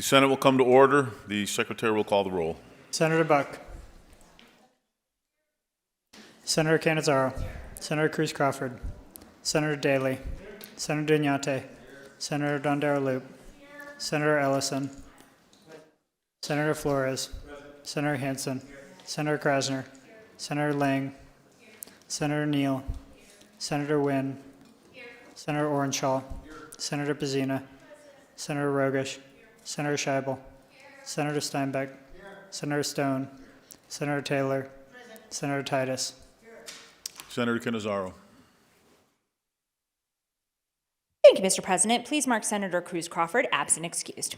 The Senate will come to order. The Secretary will call the roll. Senator Buck. Senator Cannizzaro. Senator Cruz Crawford. Senator Daley. Senator Iñate. Senator Dondero-Loop. Senator Ellison. Senator Flores. Senator Hansen. Senator Krasner. Senator Lang. Senator Neal. Senator Wynn. Senator Orenshaw. Senator Pizzina. Senator Rogish. Senator Scheibel. Senator Steinbeck. Senator Stone. Senator Taylor. Senator Titus. Senator Cannizzaro. Thank you, Mr. President. Please mark Senator Cruz Crawford absent excused.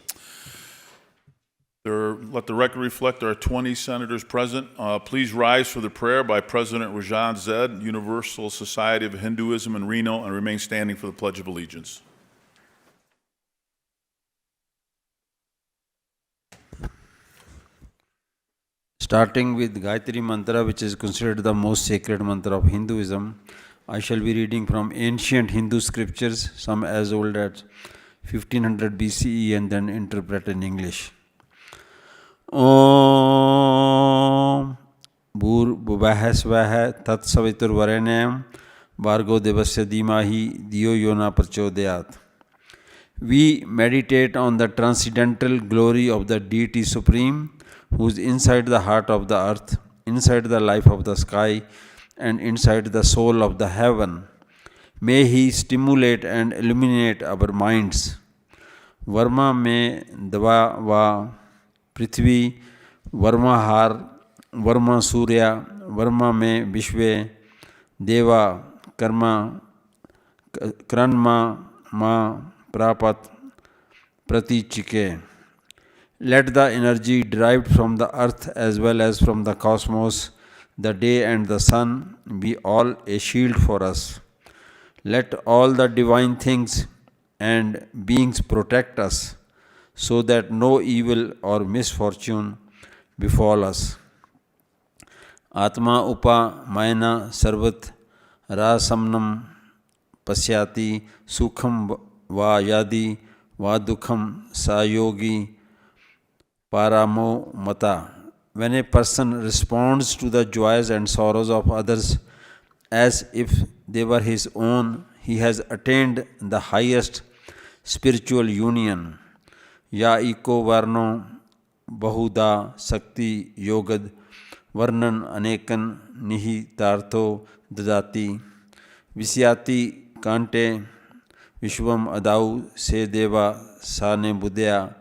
Let the record reflect there are 20 senators present. Please rise for the prayer by President Rajat Zed, Universal Society of Hinduism in Reno, and remain standing for the Pledge of Allegiance. Starting with Gayatri Mantra, which is considered the most sacred mantra of Hinduism, I shall be reading from ancient Hindu scriptures, some as old as 1500 BCE, and then interpret in English. Om Bhur Svah Tat Savitur Varenyam Bhargo Devasya Dhimahi Diyo Yona Prachodayat. We meditate on the transcendental glory of the Deity Supreme, who is inside the heart of the earth, inside the life of the sky, and inside the soul of the heaven. May He stimulate and illuminate our minds. Varma me Dava va Prithvi, Varma har, Varma Surya, Varma me Vishve, Deva, Karma, Kranma, Ma, Prapat, Pratichike. Let the energy derived from the earth as well as from the cosmos, the day and the sun, be all a shield for us. Let all the divine things and beings protect us, so that no evil or misfortune befall us. Atma upa mayana sarvat rasamnam pasyati sukham va yadi va dukham sayogi paramo mata. When a person responds to the joys and sorrows of others as if they were his own, he has attained the highest spiritual union. Ya iko varno bahuda sakti yogad varnan anekan nihitartho dadati visyati kante vishvam adau se deva sane budya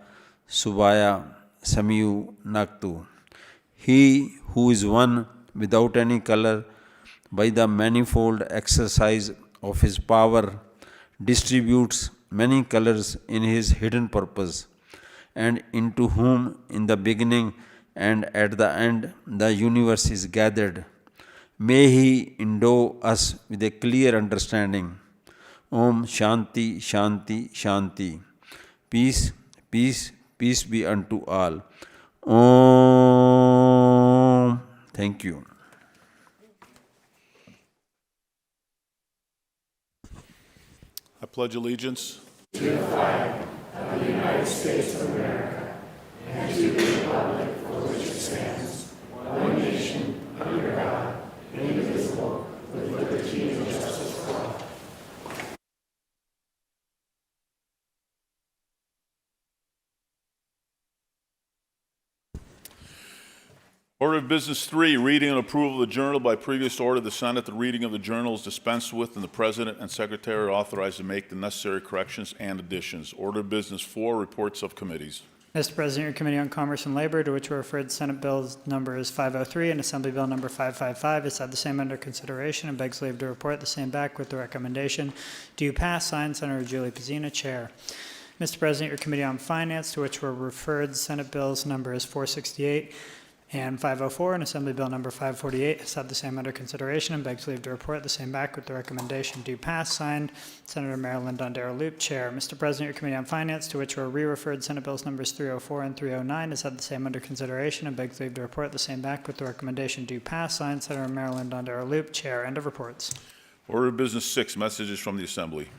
subaya samiyu naktu. He who is one without any color by the manifold exercise of his power distributes many colors in his hidden purpose, and into whom in the beginning and at the end the universe is gathered. May He endow us with a clear understanding. Om Shanti Shanti Shanti. Peace, peace, peace be unto all. Om. Thank you. I pledge allegiance to the flag of the United States of America and to the republic for which it stands, one nation, under God, indivisible, with liberty and justice for all. Order of Business 3, reading and approval of the journal. By previous order of the Senate, the reading of the journal is dispensed with, and the President and Secretary are authorized to make the necessary corrections and additions. Order of Business 4, reports of committees. Mr. President, your Committee on Commerce and Labor, to which were referred Senate Bills numbers 503 and Assembly Bill number 555, has had the same under consideration and begs leave to report the same back with the recommendation. Do you pass? Signed, Senator Julie Pizzina, Chair. Mr. President, your Committee on Finance, to which were referred Senate Bills numbers 468 and 504 and Assembly Bill number 548, has had the same under consideration and begs leave to report the same back with the recommendation. Do pass. Signed, Senator Marilyn Dondero-Loop, Chair. Mr. President, your Committee on Finance, to which were re-referred Senate Bills numbers 304 and 309, has had the same under consideration and begs leave to report the same back with the recommendation. Do pass. Signed, Senator Marilyn Dondero-Loop, Chair. End of reports. Order of Business 6, messages from the Assembly.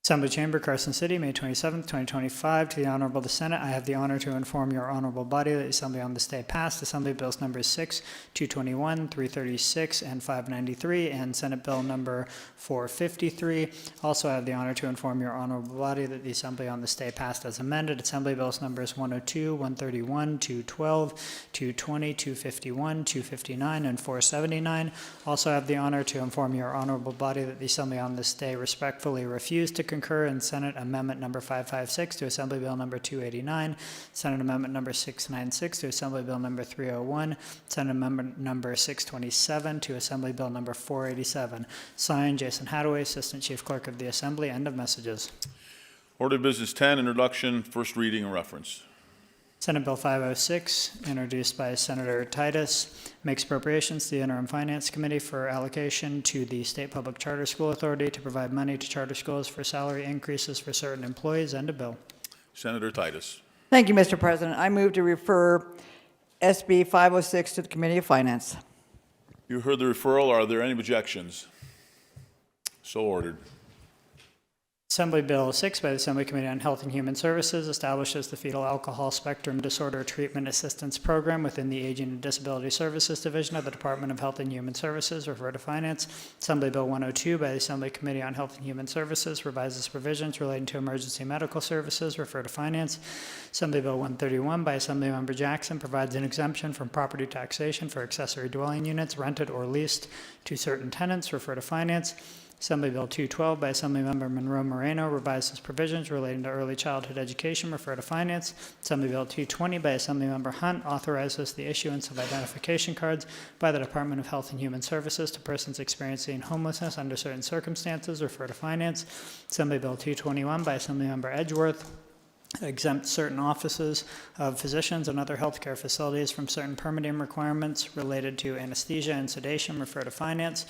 Assembly Chamber, Carson City, May 27th, 2025. To the Honorable the Senate, I have the honor to inform your honorable body that the Assembly on this day passed Assembly Bills numbers 6, 221, 336, and 593, and Senate Bill number 453. Also, I have the honor to inform your honorable body that the Assembly on this day passed as amended Assembly Bills numbers 102, 131, 212, 220, 251, 259, and 479. Also, I have the honor to inform your honorable body that the Assembly on this day respectfully refused to concur in Senate Amendment number 556 to Assembly Bill number 289, Senate Amendment number 696 to Assembly Bill number 301, Senate Amendment number 627 to Assembly Bill number 487. Signed, Jason Hadaway, Assistant Chief Clerk of the Assembly. End of messages. Order of Business 10, introduction, first reading and reference. Senate Bill 506, introduced by Senator Titus, makes appropriations to the Interim Finance Committee for allocation to the State Public Charter School Authority to provide money to charter schools for salary increases for certain employees. End of bill. Senator Titus. Thank you, Mr. President. I move to refer SB 506 to the Committee of Finance. You heard the referral. Are there any objections? So ordered. Assembly Bill 6 by the Assembly Committee on Health and Human Services establishes the Fetal Alcohol Spectrum Disorder Treatment Assistance Program within the Aging and Disability Services Division of the Department of Health and Human Services, refer to Finance. Assembly Bill 102 by the Assembly Committee on Health and Human Services revises provisions relating to emergency medical services, refer to Finance. Assembly Bill 131 by Assemblymember Jackson provides an exemption from property taxation for accessory dwelling units rented or leased to certain tenants, refer to Finance. Assembly Bill 212 by Assemblymember Monroe Moreno revises provisions relating to early childhood education, refer to Finance. Assembly Bill 220 by Assemblymember Hunt authorizes the issuance of identification cards by the Department of Health and Human Services to persons experiencing homelessness under certain circumstances, refer to Finance. Assembly Bill 221 by Assemblymember Edgeworth exempts certain offices of physicians and other healthcare facilities from certain permitting requirements related to anesthesia and sedation, refer to Finance.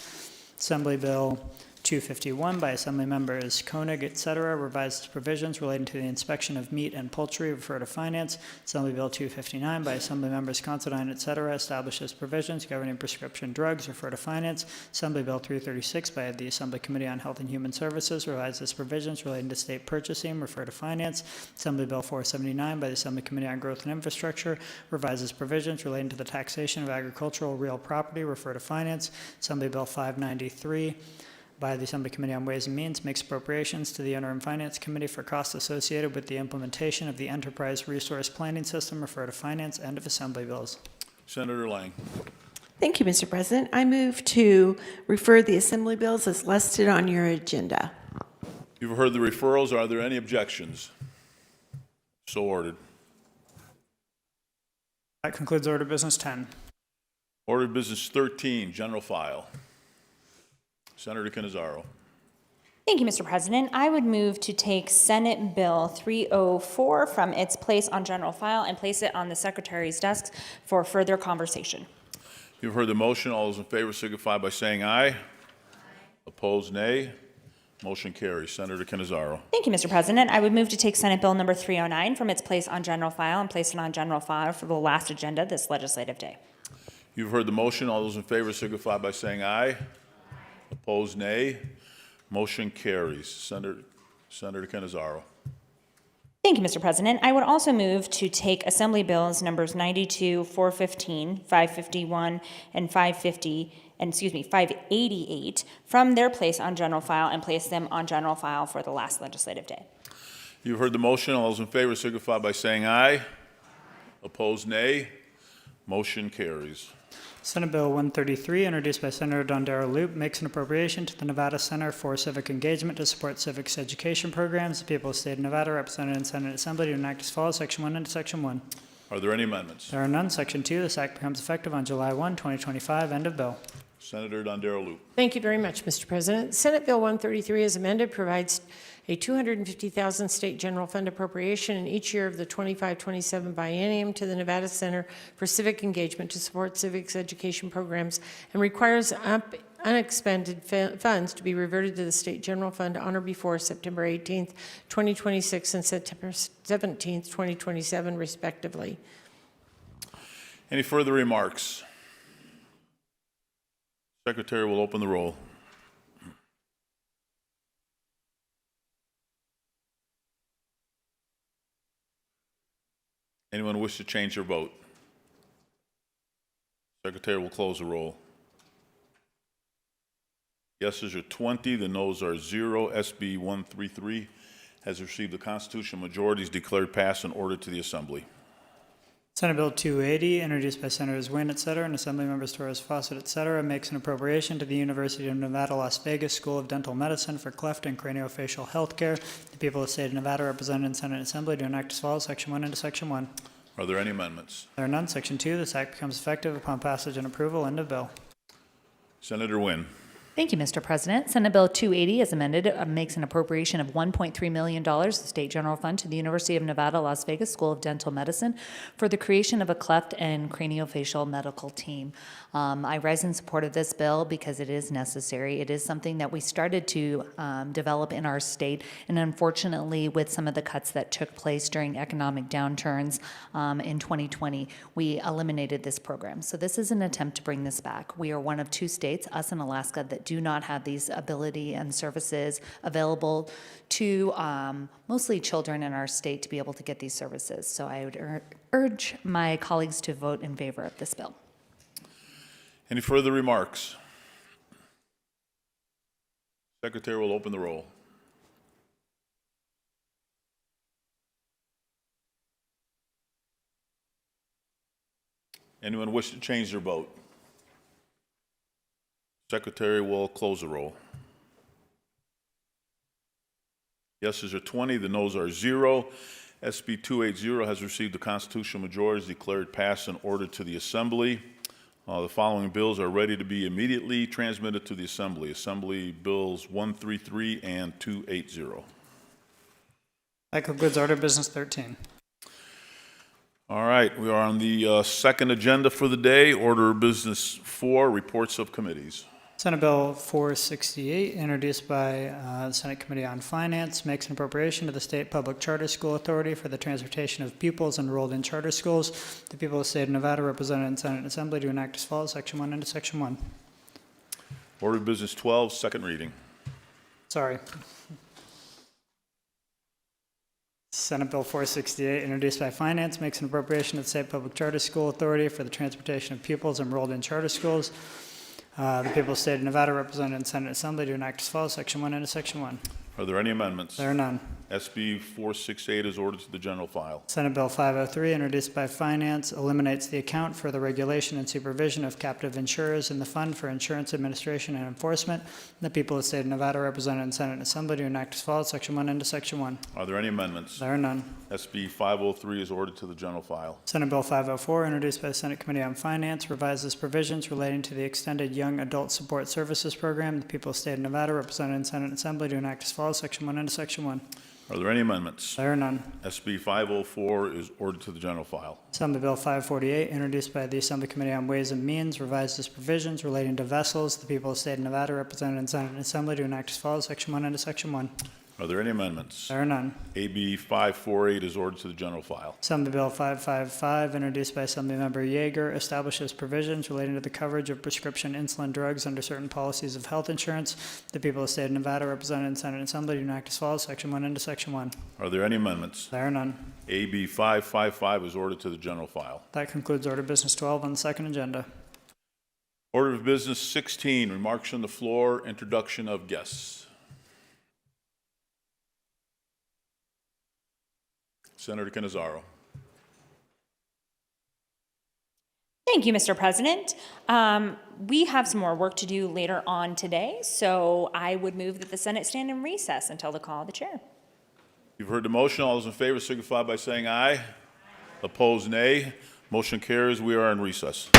Assembly Bill 251 by Assembly Members Koenig, etc., revises provisions relating to the inspection of meat and poultry, refer to Finance. Assembly Bill 259 by Assembly Members Considine, etc., establishes provisions governing prescription drugs, refer to Finance. Assembly Bill 336 by the Assembly Committee on Health and Human Services revises provisions relating to state purchasing, refer to Finance. Assembly Bill 479 by the Assembly Committee on Growth and Infrastructure revises provisions relating to the taxation of agricultural real property, refer to Finance. Assembly Bill 593 by the Assembly Committee on Ways and Means makes appropriations to the Interim Finance Committee for costs associated with the implementation of the Enterprise Resource Planning System, refer to Finance. End of Assembly Bills. Senator Lang. Thank you, Mr. President. I move to refer the Assembly bills as listed on your agenda. You've heard the referrals. Are there any objections? So ordered. That concludes Order of Business 10. Order of Business 13, general file. Senator Cannizzaro. Thank you, Mr. President. I would move to take Senate Bill 304 from its place on general file and place it on the Secretary's desk for further conversation. You've heard the motion. All those in favor signify by saying aye. Opposed, nay. Motion carries. Senator Cannizzaro. Thank you, Mr. President. I would move to take Senate Bill number 309 from its place on general file and place it on general file for the last agenda this legislative day. You've heard the motion. All those in favor signify by saying aye. Opposed, nay. Motion carries. Senator Cannizzaro. Thank you, Mr. President. I would also move to take Assembly Bills numbers 92, 415, 551, and 588 from their place on general file and place them on general file for the last legislative day. You've heard the motion. All those in favor signify by saying aye. Opposed, nay. Motion carries. Senate Bill 133, introduced by Senator Dondero Loop, makes an appropriation to the Nevada Center for Civic Engagement to support civics education programs. The people of the state of Nevada, represented in Senate Assembly, to enact as follows: Section 1 into Section 1. Are there any amendments? There are none. Section 2, this act becomes effective on July 1, 2025. End of bill. Senator Dondero Loop. Thank you very much, Mr. President. Senate Bill 133, as amended, provides a $250,000 state general fund appropriation in each year of the 25-27 biennium to the Nevada Center for Civic Engagement to support civics education programs and requires unexpended funds to be reverted to the state general fund on or before September 18th, 2026 and September 17th, 2027, respectively. Any further remarks? Secretary will open the roll. Anyone wish to change their vote? Secretary will close the roll. Yeses are 20, the noes are 0. SB 133 has received the constitutional majority, is declared passed and ordered to the Assembly. Senate Bill 280, introduced by Senators Wynn, et cetera, and Assembly Members Torres, Fawcett, et cetera, makes an appropriation to the University of Nevada, Las Vegas School of Dental Medicine for cleft and craniofacial health care. The people of the state of Nevada, represented in Senate and Assembly, do enact as follows, Section 1 into Section 1. Are there any amendments? There are none. Section 2, this act becomes effective upon passage and approval. End of bill. Senator Wynn. Thank you, Mr. President. Senate Bill 280, as amended, makes an appropriation of $1.3 million, the State General Fund, to the University of Nevada, Las Vegas School of Dental Medicine for the creation of a cleft and craniofacial medical team. I rise in support of this bill because it is necessary. It is something that we started to develop in our state, and unfortunately, with some of the cuts that took place during economic downturns in 2020, we eliminated this program. So this is an attempt to bring this back. We are one of 2 states, us and Alaska, that do not have these ability and services available to mostly children in our state to be able to get these services. So I would urge my colleagues to vote in favor of this bill. Any further remarks? Secretary will open the roll. Anyone wish to change their vote? Secretary will close the roll. Yeses are 20, the noes are 0. SB 280 has received the constitutional majority, is declared passed and ordered to the Assembly. The following bills are ready to be immediately transmitted to the Assembly. Assembly Bills 133 and 280. That concludes Order of Business 13. All right, we are on the second agenda for the day. Order of Business 4, reports of committees. Senate Bill 468, introduced by the Senate Committee on Finance, makes an appropriation to the State Public Charter School Authority for the transportation of pupils enrolled in charter schools. The people of the state of Nevada, represented in Senate and Assembly, do enact as follows, Section 1 into Section 1. Order of Business 12, second reading. Sorry. Senate Bill 468, introduced by Finance, makes an appropriation to the State Public Charter School Authority for the transportation of pupils enrolled in charter schools. The people of the state of Nevada, represented in Senate and Assembly, do enact as follows, Section 1 into Section 1. Are there any amendments? There are none. SB 468 is ordered to the general file. Senate Bill 503, introduced by Finance, eliminates the account for the regulation and supervision of captive insurers in the Fund for Insurance Administration and Enforcement. The people of the state of Nevada, represented in Senate and Assembly, do enact as follows, Section 1 into Section 1. Are there any amendments? There are none. SB 503 is ordered to the general file. Senate Bill 504, introduced by the Senate Committee on Finance, revises provisions relating to the Extended Young Adult Support Services Program. The people of the state of Nevada, represented in Senate and Assembly, do enact as follows, Section 1 into Section 1. Are there any amendments? There are none. SB 504 is ordered to the general file. Assembly Bill 548, introduced by the Assembly Committee on Ways and Means, revises provisions relating to vessels. The people of the state of Nevada, represented in Senate and Assembly, do enact as follows, Section 1 into Section 1. Are there any amendments? There are none. AB 548 is ordered to the general file. Assembly Bill 555, introduced by Assemblymember Yeager, establishes provisions relating to the coverage of prescription insulin drugs under certain policies of health insurance. The people of the state of Nevada, represented in Senate and Assembly, do enact as follows, Section 1 into Section 1. Are there any amendments? There are none. AB 555 is ordered to the general file. That concludes Order of Business 12 on the second agenda. Order of Business 16, remarks from the floor, introduction of guests. Senator Cannizzaro. Thank you, Mr. President. We have some more work to do later on today, so I would move that the Senate stand in recess until the call of the chair. You've heard the motion. All those in favor signify by saying aye. Opposed, nay. Motion carries. We are in recess.